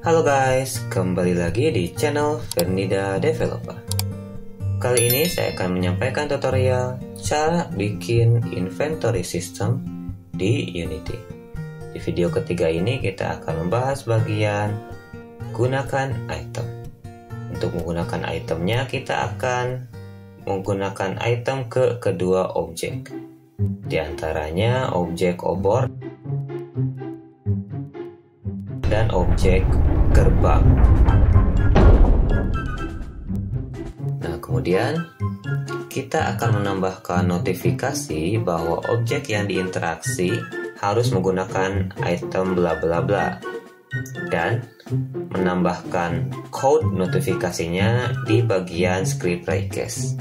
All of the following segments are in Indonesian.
Halo guys, kembali lagi di channel Fernida Developer. Kali ini saya akan menyampaikan tutorial cara bikin inventory system di Unity. Di video ketiga ini kita akan membahas bagian gunakan item. Untuk menggunakan itemnya kita akan menggunakan item ke kedua objek. Di antaranya objek obor dan objek gerbang. Nah, kemudian kita akan menambahkan notifikasi bahwa objek yang diinteraksi harus menggunakan item bla bla bla dan menambahkan code notifikasinya di bagian script request.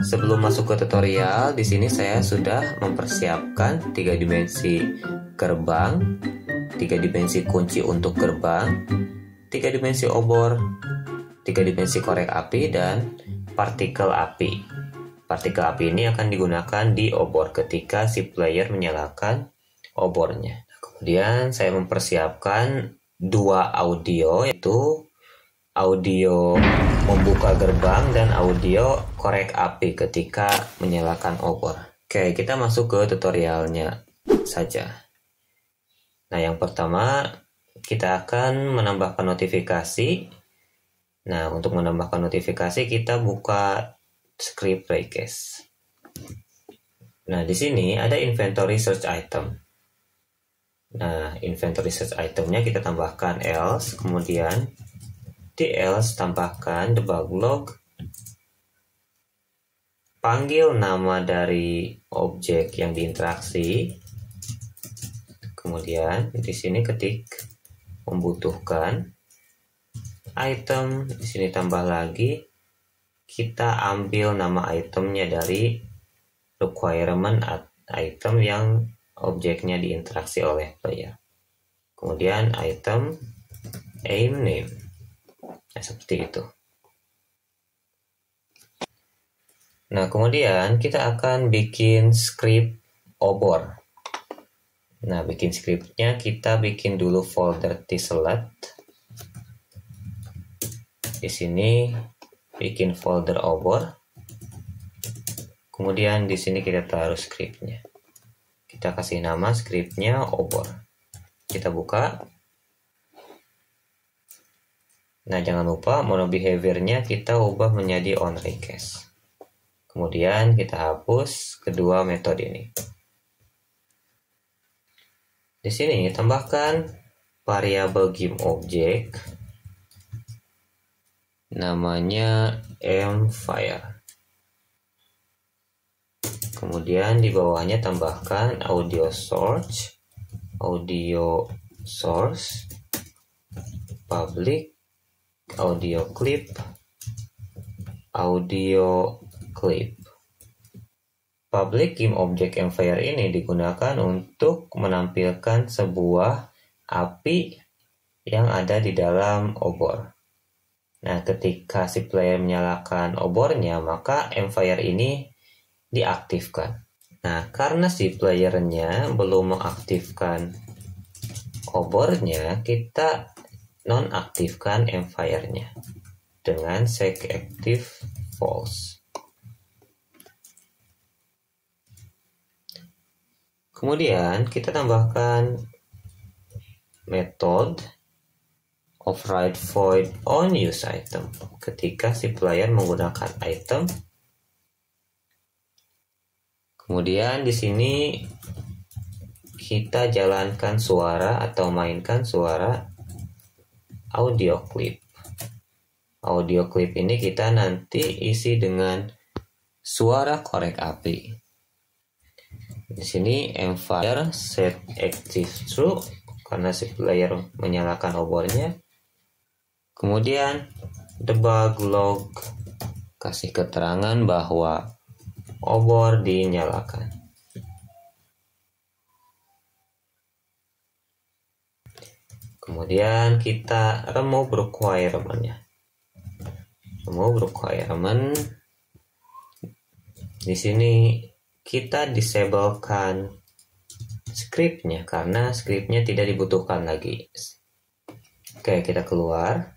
Sebelum masuk ke tutorial, di sini saya sudah mempersiapkan 3 dimensi gerbang, 3 dimensi kunci untuk gerbang, 3 dimensi obor, 3 dimensi korek api, dan partikel api. Partikel api ini akan digunakan di obor ketika si player menyalakan obornya. Kemudian saya mempersiapkan 2 audio, yaitu audio membuka gerbang dan audio korek api ketika menyalakan obor. Oke, kita masuk ke tutorialnya saja. Nah, yang pertama kita akan menambahkan notifikasi. Nah, untuk menambahkan notifikasi kita buka script request. Nah, di sini ada inventory search item. Nah, inventory search itemnya kita tambahkan else, kemudian di else tambahkan debug log, panggil nama dari objek yang diinteraksi. Kemudian di sini ketik membutuhkan item, di sini tambah lagi, kita ambil nama itemnya dari requirement item yang objeknya diinteraksi oleh player. Kemudian item aim name. Nah, seperti itu. Nah, kemudian kita akan bikin script obor. Nah, bikin scriptnya kita bikin dulu folder tselect. Di sini bikin folder obor. Kemudian di sini kita taruh scriptnya. Kita kasih nama scriptnya obor. Kita buka. Nah, jangan lupa mono behaviornya kita ubah menjadi on request. Kemudian kita hapus kedua metode ini. Di sini tambahkan variabel game object namanya mfire. Kemudian di bawahnya tambahkan audio source, public, audio clip. Public game object mfire ini digunakan untuk menampilkan sebuah api yang ada di dalam obor. Nah, ketika si player menyalakan obornya, maka mfire ini diaktifkan. Nah, karena si playernya belum mengaktifkan obornya, kita nonaktifkan mfire-nya dengan set active false. Kemudian kita tambahkan method override void on use item ketika si player menggunakan item. Kemudian di sini kita jalankan suara atau mainkan suara audio clip. Audio clip ini kita nanti isi dengan suara korek api. Di sini mfire set active true karena si player menyalakan obornya. Kemudian debug log kasih keterangan bahwa obor dinyalakan. Kemudian kita remove requirement-nya. Remove requirement. Di sini kita disablekan scriptnya karena scriptnya tidak dibutuhkan lagi. Oke, kita keluar.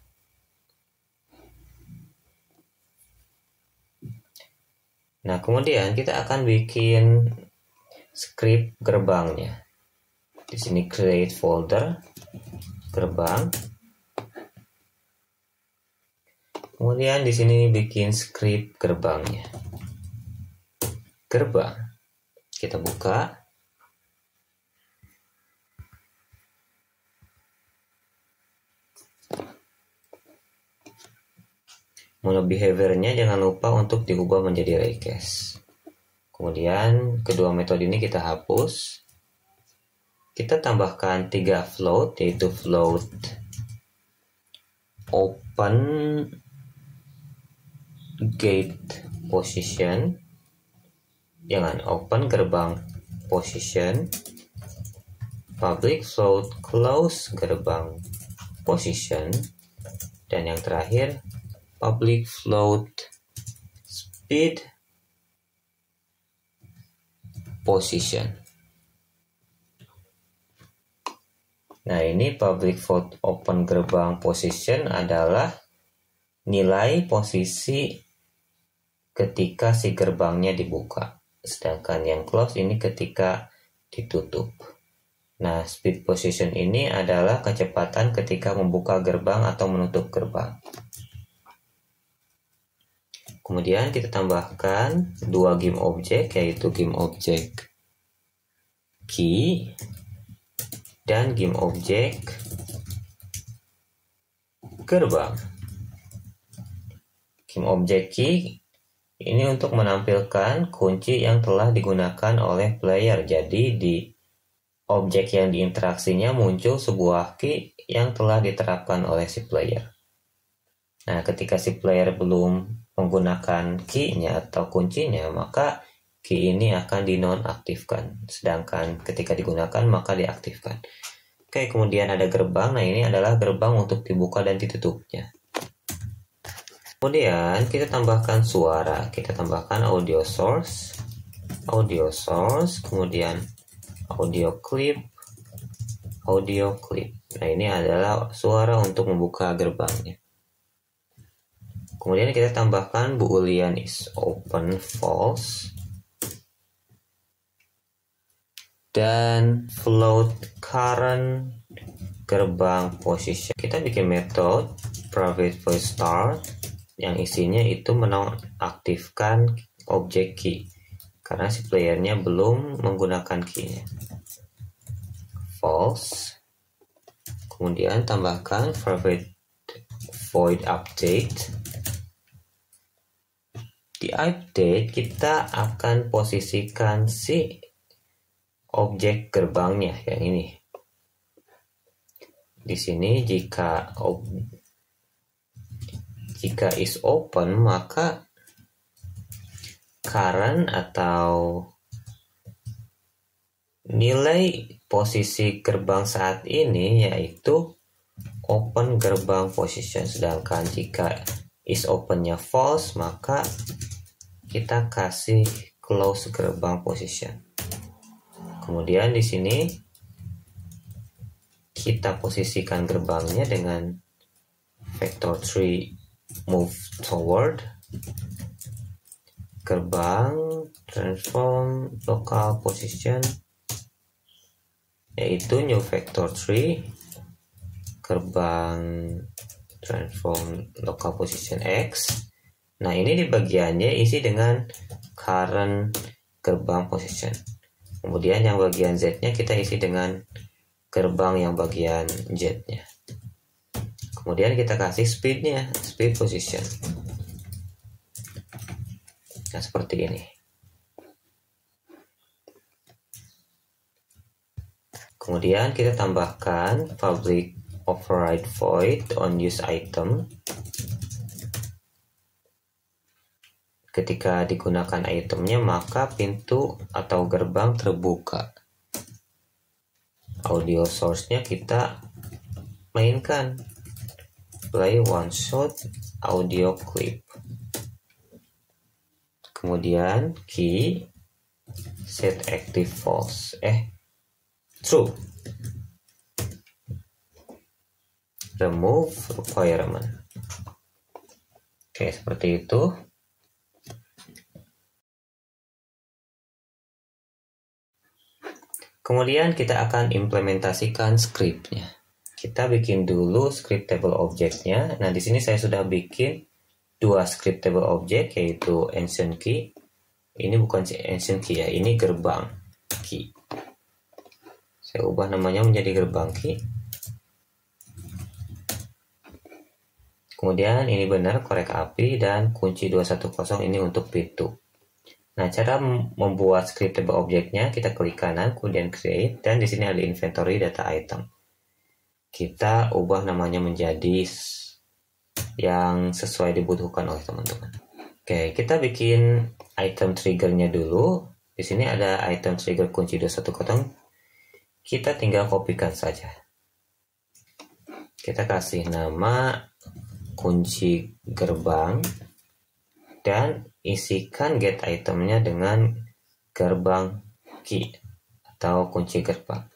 Nah, kemudian kita akan bikin script gerbangnya. Di sini create folder gerbang. Kemudian di sini bikin script gerbangnya. Gerbang. Kita buka. Mode behaviornya jangan lupa untuk diubah menjadi request. Kemudian kedua metode ini kita hapus. Kita tambahkan 3 float, yaitu float open gate position, jangan open gerbang position, public float close gerbang position, dan yang terakhir public float speed position. Nah, ini public float open gerbang position adalah nilai posisi ketika si gerbangnya dibuka. Sedangkan yang close ini ketika ditutup. Nah, speed position ini adalah kecepatan ketika membuka gerbang atau menutup gerbang. Kemudian kita tambahkan 2 game object, yaitu game object key dan game object gerbang. Game object key ini untuk menampilkan kunci yang telah digunakan oleh player. Jadi di objek yang diinteraksinya muncul sebuah key yang telah diterapkan oleh si player. Nah, ketika si player belum menggunakan key-nya atau kuncinya, maka key ini akan dinonaktifkan. Sedangkan ketika digunakan, maka diaktifkan. Oke, kemudian ada gerbang. Nah, ini adalah gerbang untuk dibuka dan ditutupnya. Kemudian kita tambahkan suara. Kita tambahkan audio source, kemudian audio clip. Nah, ini adalah suara untuk membuka gerbangnya. Kemudian kita tambahkan boolean is open false dan float current gerbang position. Kita bikin metode private void start yang isinya itu menonaktifkan objek key karena si playernya belum menggunakan key-nya. False. Kemudian tambahkan private void update. Di update kita akan posisikan si objek gerbangnya yang ini. Di sini jika is open, maka current atau nilai posisi gerbang saat ini yaitu open gerbang position. Sedangkan jika is opennya false, maka kita kasih close gerbang position. Kemudian di sini kita posisikan gerbangnya dengan vector 3 move toward gerbang transform local position, yaitu new vector 3 gerbang transform local position X. Nah, ini di bagiannya isi dengan current gerbang position. Kemudian yang bagian Z-nya kita isi dengan gerbang yang bagian Z-nya. Kemudian kita kasih speed-nya, speed position. Nah, seperti ini. Kemudian kita tambahkan public override void on use item. Ketika digunakan itemnya, maka pintu atau gerbang terbuka. Audio source-nya kita mainkan. Play one shot audio clip. Kemudian key set active false. True. remove requirement. Oke, seperti itu. Kemudian kita akan implementasikan scriptnya. Kita bikin dulu script table object-nya. Nah, di sini saya sudah bikin dua script table object, yaitu ancient key. Ini bukan ancient key ya, ini gerbang key. Saya ubah namanya menjadi gerbang key. Kemudian ini benar korek api dan kunci 210 ini untuk pintu. Nah, cara membuat script table object-nya, kita klik kanan, kemudian create, dan di sini ada inventory data item. Kita ubah namanya menjadi yang sesuai dibutuhkan oleh teman-teman. Oke, kita bikin item trigger-nya dulu. Di sini ada item trigger kunci 210. Kita tinggal kopikan saja. Kita kasih nama kunci gerbang dan isikan get itemnya dengan gerbang key atau kunci gerbang.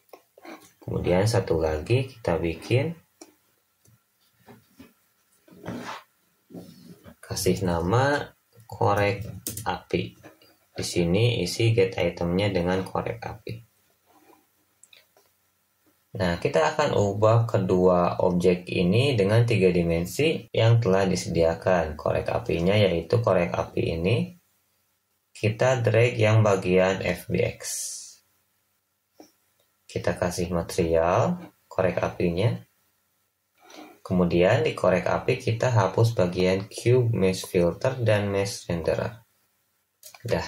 Kemudian satu lagi kita bikin, kasih nama korek api. Di sini isi get itemnya dengan korek api. Nah, kita akan ubah kedua objek ini dengan 3 dimensi yang telah disediakan. Korek apinya yaitu korek api ini. Kita drag yang bagian FBX. Kita kasih material korek apinya. Kemudian di korek api kita hapus bagian cube mesh filter dan mesh renderer. Udah.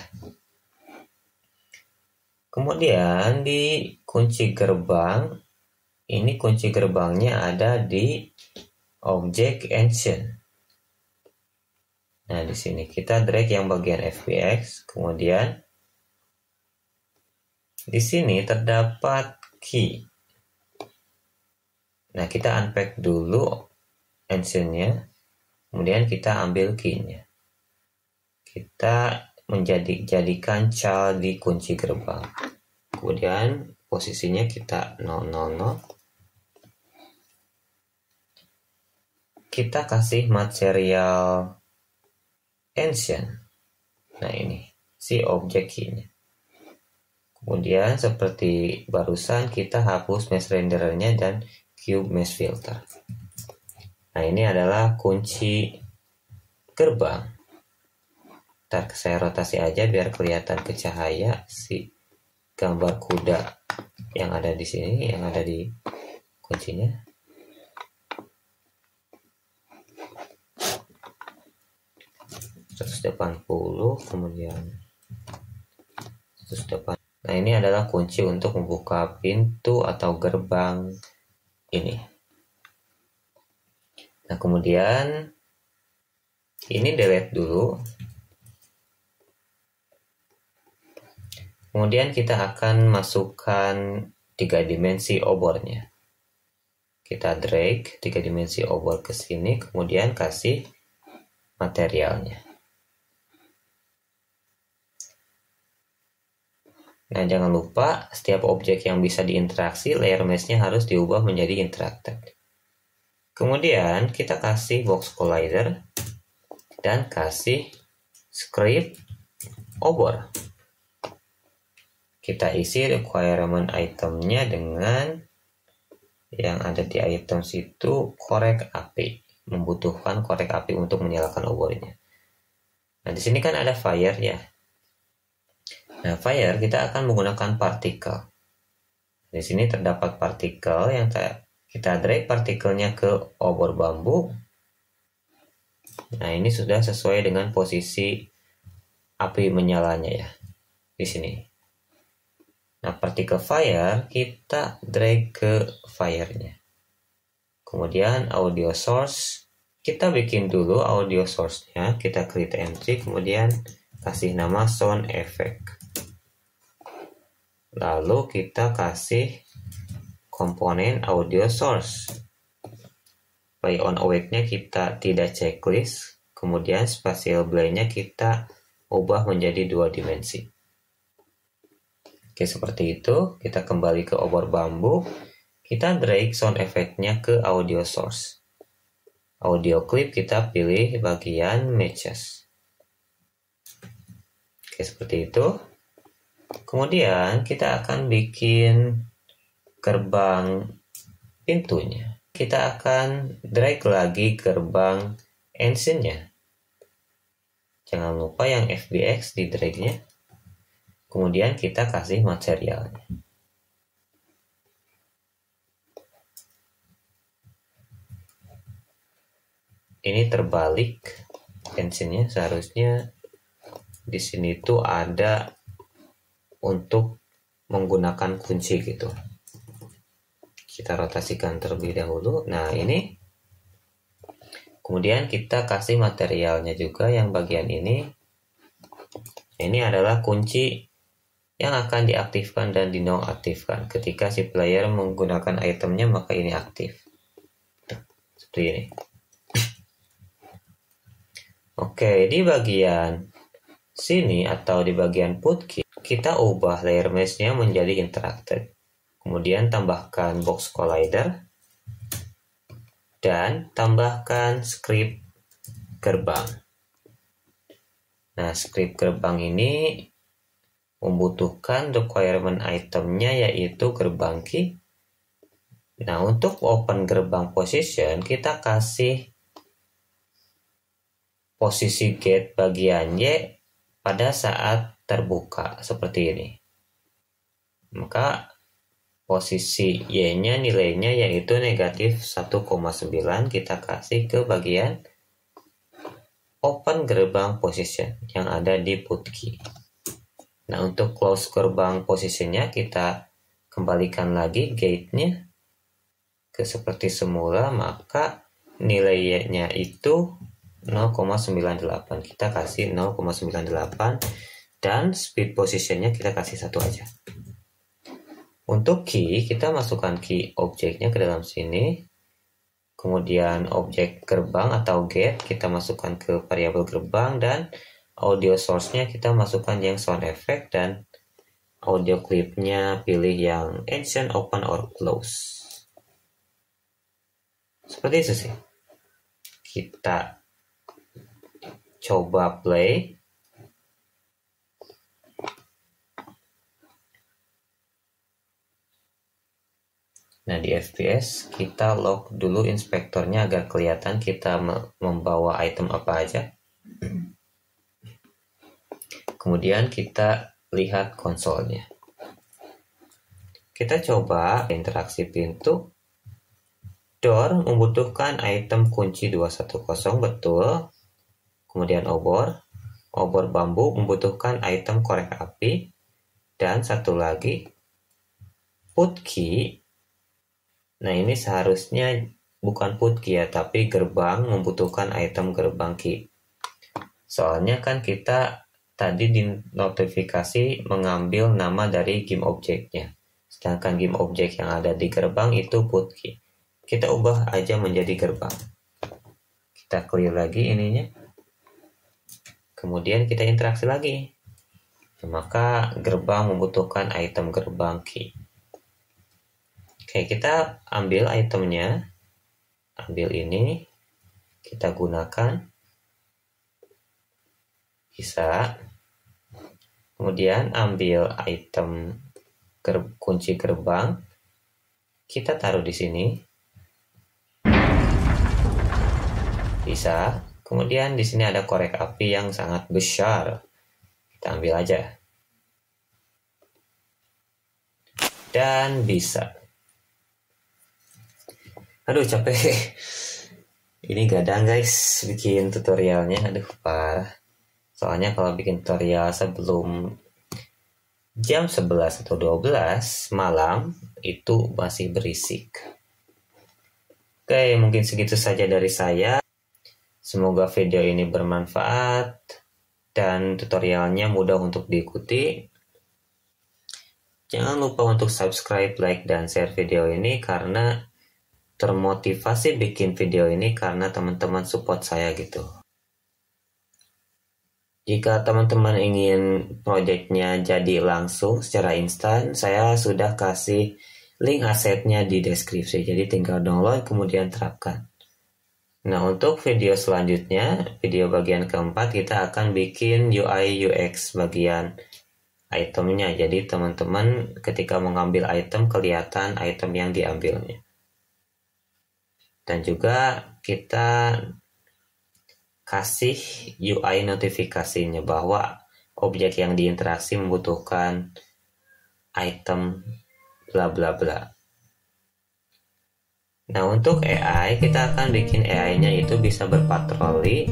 Kemudian di kunci gerbang, ini kunci gerbangnya ada di objek ancient. Nah, di sini kita drag yang bagian FBX, kemudian di sini terdapat key. Nah, kita unpack dulu ancient-nya, kemudian kita ambil key-nya. Kita jadikan child di kunci gerbang. Kemudian posisinya kita 000. Kita kasih material ancient. Nah, ini si objek key-nya. Kemudian seperti barusan kita hapus mesh renderernya dan cube mesh filter. Nah, ini adalah kunci gerbang. Ntar saya rotasi aja biar kelihatan ke cahaya si gambar kuda yang ada di sini, yang ada di kuncinya. Kemudian 180. Nah, ini adalah kunci untuk membuka pintu atau gerbang ini. Nah, kemudian ini delete dulu. Kemudian kita akan masukkan 3 dimensi obornya. Kita drag 3 dimensi obor ke sini, kemudian kasih materialnya. Nah, jangan lupa setiap objek yang bisa diinteraksi, layer mesh-nya harus diubah menjadi interacted. Kemudian kita kasih box collider dan kasih script obor. Kita isi requirement itemnya dengan yang ada di item situ korek api. Membutuhkan korek api untuk menyalakan obornya. Nah, di sini kan ada fire ya. Nah, fire kita akan menggunakan partikel. Di sini terdapat partikel yang kita drag partikelnya ke obor bambu. Nah, ini sudah sesuai dengan posisi api menyalanya ya. Di sini. Nah, partikel fire kita drag ke fire-nya. Kemudian audio source, kita bikin dulu audio source-nya, kita create entry, kemudian kasih nama sound effect. Lalu kita kasih komponen audio source. Play on awake-nya kita tidak checklist, kemudian spatial blend-nya kita ubah menjadi 2 dimensi. Oke, seperti itu. Kita kembali ke obor bambu. kita drag sound effect-nya ke audio source. Audio clip kita pilih bagian matches. Oke, seperti itu. Kemudian kita akan bikin gerbang pintunya. Kita akan drag lagi gerbang engine-nya. Jangan lupa yang FBX di drag-nya. Kemudian kita kasih materialnya. Ini terbalik engine-nya, seharusnya di sini tuh ada untuk menggunakan kunci gitu. Kita rotasikan terlebih dahulu. Nah, ini. Kemudian kita kasih materialnya juga yang bagian ini. Ini adalah kunci yang akan diaktifkan dan dinonaktifkan. Ketika si player menggunakan itemnya, maka ini aktif. Seperti ini. Oke, di bagian sini atau di bagian put key, kita ubah layer mesh-nya menjadi interacted. Kemudian tambahkan box collider dan tambahkan script gerbang. Nah, script gerbang ini membutuhkan requirement itemnya yaitu gerbang key. Nah, untuk open gerbang position, kita kasih posisi gate bagian Y pada saat terbuka seperti ini. Maka posisi Y-nya nilainya yaitu negatif 1,9, kita kasih ke bagian open gerbang position yang ada di put key. Nah, untuk close gerbang positionnya kita kembalikan lagi gate-nya ke seperti semula, maka nilainya itu 0,98. Kita kasih 0,98 dan speed positionnya kita kasih 1 aja. Untuk key, kita masukkan key objeknya ke dalam sini. Kemudian objek gerbang atau gate kita masukkan ke variabel gerbang, dan audio source-nya kita masukkan yang sound effect, dan audio clip-nya pilih yang ancient, open, or close. Seperti itu sih. Kita coba play. Nah, di FPS kita lock dulu inspektornya agar kelihatan kita membawa item apa aja. Kemudian kita lihat konsolnya. Kita coba interaksi pintu. Door membutuhkan item kunci 210, betul. Kemudian obor bambu membutuhkan item korek api. Dan satu lagi, put key. Nah, ini seharusnya bukan put key ya, tapi gerbang membutuhkan item gerbang key. Soalnya kan kita tadi di notifikasi mengambil nama dari game objeknya. Sedangkan game objek yang ada di gerbang itu put key. Kita ubah aja menjadi gerbang. Kita clear lagi ininya. Kemudian kita interaksi lagi. Maka gerbang membutuhkan item gerbang key. Oke, kita ambil itemnya. Ambil ini. Kita gunakan. Bisa. Kemudian ambil item kunci gerbang. Kita taruh di sini. Bisa. Kemudian di sini ada korek api yang sangat besar. Kita ambil aja. Dan bisa. Aduh, capek. Ini gadang guys bikin tutorialnya. Aduh, parah. Soalnya kalau bikin tutorial sebelum jam 11 atau 12 malam itu masih berisik. Oke, mungkin segitu saja dari saya. Semoga video ini bermanfaat dan tutorialnya mudah untuk diikuti. Jangan lupa untuk subscribe, like, dan share video ini karena termotivasi bikin video ini karena teman-teman support saya gitu. Jika teman-teman ingin proyeknya jadi langsung secara instan, saya sudah kasih link asetnya di deskripsi, jadi tinggal download kemudian terapkan. Nah, untuk video selanjutnya, video bagian keempat, kita akan bikin UI UX bagian itemnya. Jadi teman-teman ketika mengambil item, kelihatan item yang diambilnya. Dan juga kita kasih UI notifikasinya bahwa objek yang diinteraksi membutuhkan item bla bla bla. Nah, untuk AI, kita akan bikin AI-nya itu bisa berpatroli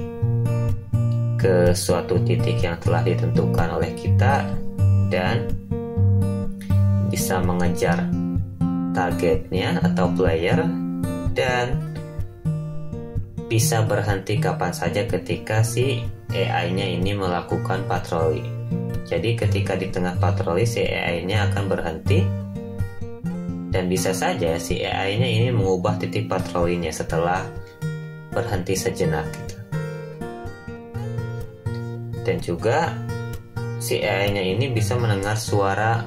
ke suatu titik yang telah ditentukan oleh kita dan bisa mengejar targetnya atau player dan bisa berhenti kapan saja ketika si AI-nya ini melakukan patroli. Jadi ketika di tengah patroli si AI-nya akan berhenti dan bisa saja si AI-nya ini mengubah titik patrolinya setelah berhenti sejenak gitu. Dan juga si AI-nya ini bisa mendengar suara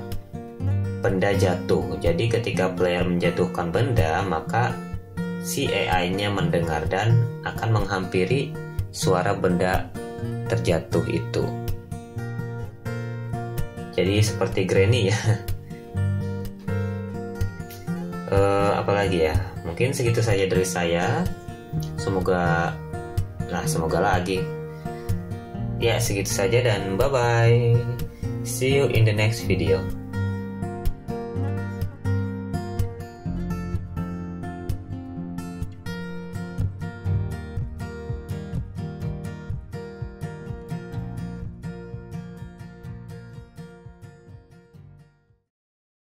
benda jatuh. Jadi ketika player menjatuhkan benda, maka si AI-nya mendengar dan akan menghampiri suara benda terjatuh itu. Jadi seperti Granny ya. Apalagi ya, mungkin segitu saja dari saya. Semoga lagi. Ya, segitu saja dan bye bye. See you in the next video.